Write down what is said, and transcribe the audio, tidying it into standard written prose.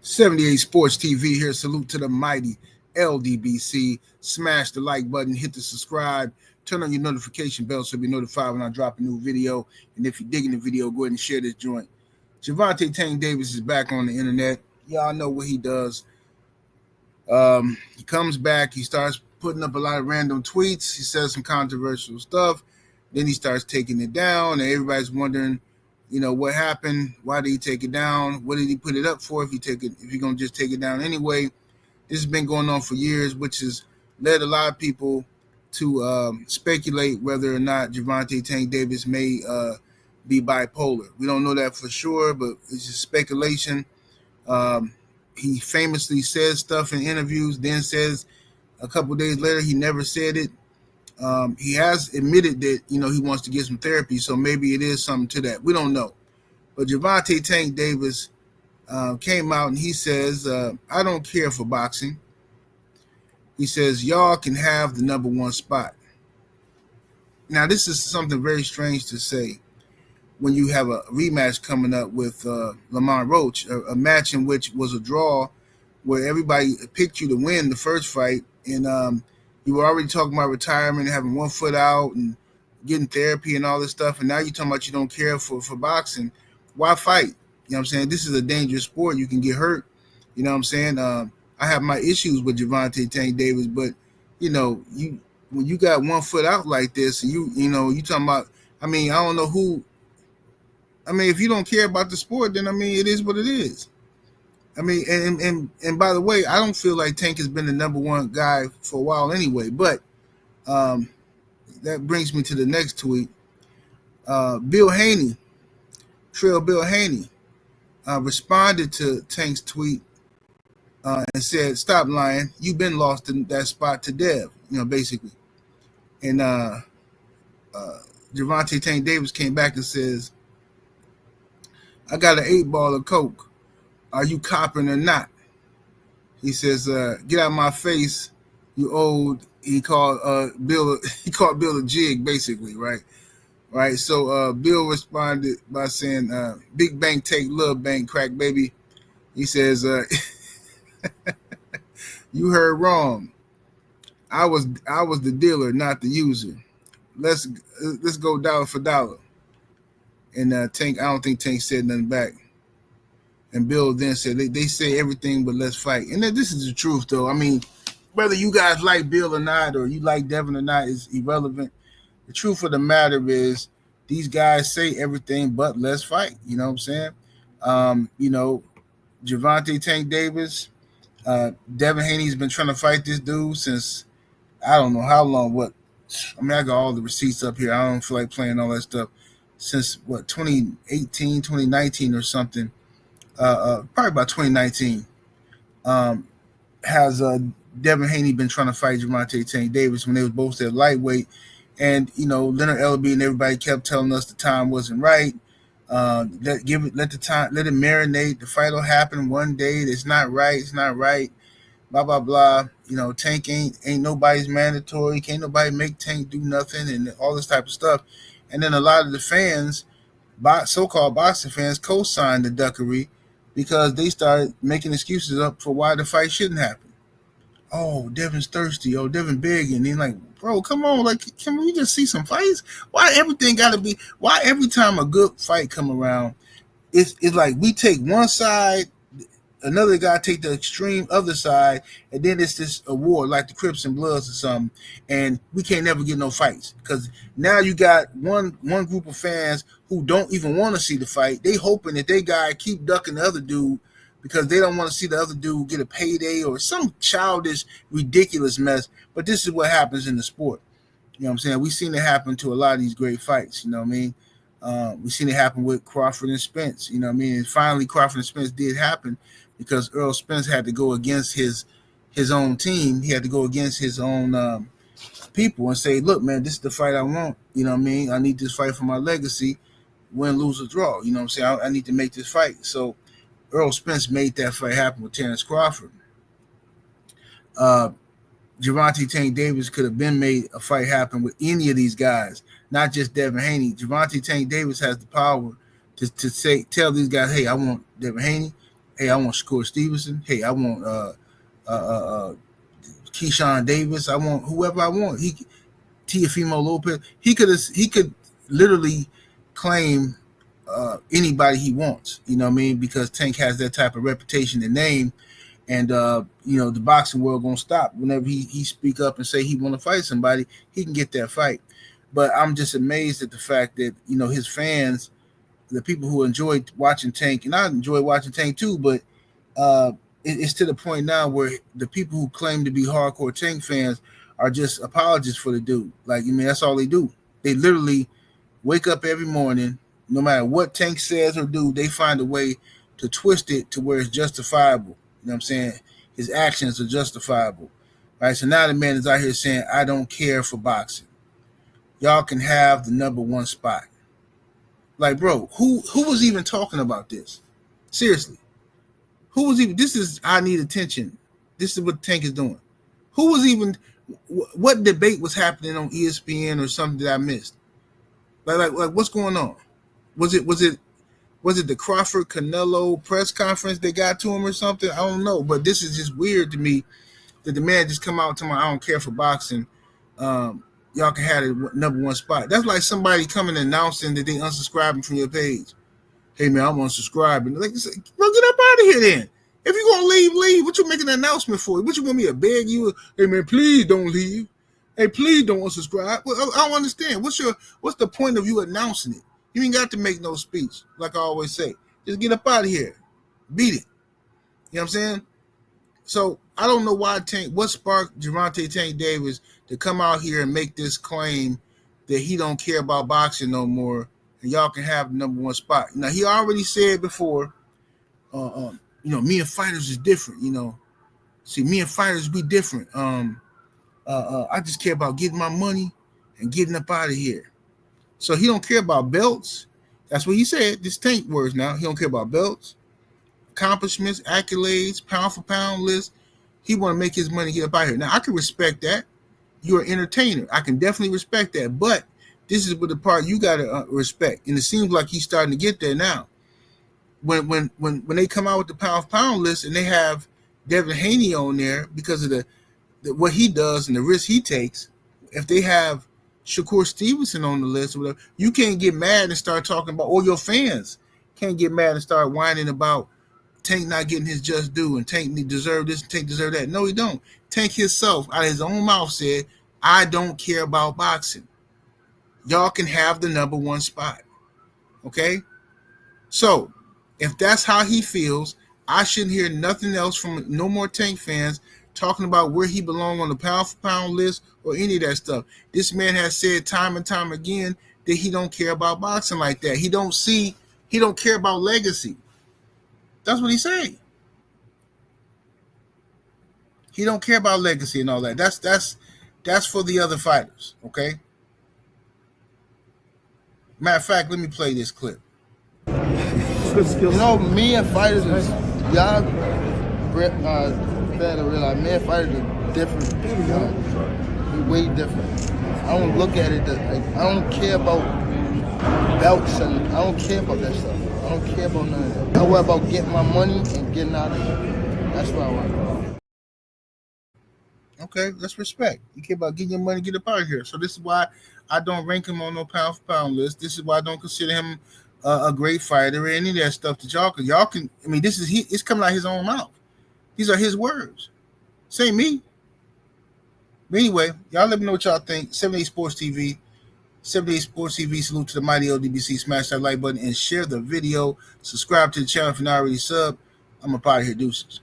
78 Sports TV here. Salute to the mighty ldbc. Smash the like button, hit the subscribe, turn on your notification bell so you'll be notified when I drop a new video. And if you're digging the video, go ahead and share this joint. Gervonta Tank Davis is back on the internet. Y'all know what he does. He comes back, he starts putting up a lot of random tweets, he says some controversial stuff, then he starts taking it down, and everybody's wondering, what happened, why did he take it down, what did he put it up for if you're gonna just take it down anyway. This has been going on for years, which has led a lot of people to speculate whether or not Gervonta Tank Davis may be bipolar. We don't know that for sure, but it's just speculation. He famously says stuff in interviews, then says a couple days later he never said it. He has admitted that he wants to get some therapy, so maybe it is something to that. We don't know. But Gervonta Tank Davis came out and he says, I don't care for boxing. He says, y'all can have the number one spot. Now, this is something very strange to say when you have a rematch coming up with Lamont Roach, a match in which was a draw where everybody picked you to win the first fight, and you were already talking about retirement, having 1 foot out and getting therapy and all this stuff, and now you're talking about you don't care for boxing. Why fight? You know what I'm saying? This is a dangerous sport. You can get hurt. You know what I'm saying? I have my issues with Gervonta Tank Davis, but, when you got 1 foot out like this, and you talking about, I don't know who. If you don't care about the sport, then it is what it is. And by the way, I don't feel like Tank has been the number one guy for a while anyway. But that brings me to the next tweet. Bill Haney, Bill Haney, responded to Tank's tweet and said, "Stop lying. You've been lost in that spot to Dev." Basically. And Gervonta Tank Davis came back and says, I got an 8-ball of coke. Are you copping or not? He says, get out of my face, you old. He called Bill a jig, basically, right? Right. So Bill responded by saying, big bank take little bank crack, baby. He says, you heard wrong. I was the dealer, not the user. Let's go dollar for dollar. And Tank, I don't think Tank said nothing back. And Bill then said, they say everything but let's fight. And this is the truth, though. Whether you guys like Bill or not, or you like Devin or not, is irrelevant. The truth of the matter is these guys say everything but let's fight. You know what I'm saying? Gervonta Tank Davis, Devin Haney's been trying to fight this dude since I don't know how long. I got all the receipts up here. I don't feel like playing all that stuff. Since 2018, 2019 or something, probably about 2019, has Devin Haney been trying to fight Gervonta Tank Davis when they was both at lightweight, and Leonard Ellerbe and everybody kept telling us the time wasn't right. Let it marinate. The fight will happen one day. It's not right. It's not right. Blah blah blah. Tank ain't nobody's mandatory. Can't nobody make Tank do nothing and all this type of stuff. And then a lot of the fans, so-called boxing fans, co-signed the duckery because they started making excuses up for why the fight shouldn't happen. Oh, Devin's thirsty. Oh, Devin big. And then like, bro, come on. Like, can we just see some fights? Why everything got to be, why every time a good fight come around, it's like we take one side, another guy take the extreme other side, and then it's this award like the Crips and Bloods or something, and we can't never get no fights because now you got one group of fans who don't even want to see the fight. They hoping that they guy keep ducking the other dude because they don't want to see the other dude get a payday or some childish, ridiculous mess. But this is what happens in the sport. You know what I'm saying? We've seen it happen to a lot of these great fights. You know what I mean? We've seen it happen with Crawford and Spence. You know what I mean? And finally, Crawford and Spence did happen because Earl Spence had to go against his own team. He had to go against his own people and say, look, man, this is the fight I want. You know what I mean? I need this fight for my legacy, win, lose, or draw. You know what I'm saying? I need to make this fight. So Earl Spence made that fight happen with Terrence Crawford. Gervonta Tank Davis could have been made a fight happen with any of these guys, not just Devin Haney. Gervonta Tank Davis has the power to tell these guys, hey, I want Devin Haney. Hey, I want Shakur Stevenson. Hey, I want Keyshawn Davis. I want whoever I want. Teofimo Lopez. He could literally claim anybody he wants. You know what I mean? Because Tank has that type of reputation and name, and the boxing world gonna stop whenever he speak up and say he want to fight somebody. He can get that fight. But I'm just amazed at the fact that his fans, the people who enjoy watching Tank, and I enjoy watching Tank too, but it's to the point now where the people who claim to be hardcore Tank fans are just apologists for the dude. Like, that's all they do. They literally wake up every morning, no matter what Tank says or do, they find a way to twist it to where it's justifiable. You know what I'm saying? His actions are justifiable. Right? So now the man is out here saying, I don't care for boxing. Y'all can have the number one spot. Like, bro, who was even talking about this? Seriously. Who was even, this is, I need attention. This is what Tank is doing. Who was even, what debate was happening on ESPN or something that I missed? Like what's going on? Was it the Crawford Canelo press conference they got to him or something? I don't know, but this is just weird to me that the man just come out and tell me I don't care for boxing. Y'all can have the number one spot. That's like somebody coming and announcing that they unsubscribing from your page. Hey man, I'm unsubscribing. Like, bro, get up out of here then. If you're gonna leave. What you making an announcement for? What you want me to beg you? Hey man, please don't leave. Hey, please don't unsubscribe. Well, I don't understand. What's the point of you announcing it? You ain't got to make no speech, like I always say. Just get up out of here. Beat it. You know what I'm saying? So I don't know what sparked Gervonta Tank Davis to come out here and make this claim that he don't care about boxing no more, and y'all can have the number one spot. Now, he already said before, me and fighters is different. See, me and fighters, we different. I just care about getting my money and getting up out of here. So he don't care about belts. That's what he said. This Tank words now. He don't care about belts, accomplishments, accolades, pound for pound list. He want to make his money, get up out of here. Now, I can respect that. You're an entertainer. I can definitely respect that. But this is the part you got to respect. And it seems like he's starting to get there now. When they come out with the pound for pound list and they have Devin Haney on there because of what he does and the risk he takes, if they have Shakur Stevenson on the list or whatever, you can't get mad and start talking about, or your fans can't get mad and start whining about Tank not getting his just due and Tank deserve this and Tank deserve that. No, he don't. Tank himself, out of his own mouth, said, I don't care about boxing. Y'all can have the number one spot. Okay? So, if that's how he feels, I shouldn't hear nothing else from no more Tank fans talking about where he belongs on the pound for pound list or any of that stuff. This man has said time and time again that he don't care about boxing like that. He don't care about legacy. That's what he's saying. He don't care about legacy and all that. That's for the other fighters, okay? Matter of fact, let me play this clip. Me and fighters is y'all better realize me and fighters are different. We way different. I don't look at it I don't care about belts and I don't care about that stuff. I don't care about none of that. I worry about getting my money and getting out of here. That's what I want. Okay, that's respect. You care about getting your money, get up out of here. So this is why I don't rank him on no pound for pound list. This is why I don't consider him a great fighter or any of that stuff that y'all can. I mean, it's coming out of his own mouth. These are his words. Say me. But anyway, y'all let me know what y'all think. 78 Sports TV. 78 Sports TV. Salute to the mighty ldbc. Smash that like button and share the video. Subscribe to the channel if you're not already sub. I'm up out of here. Deuces.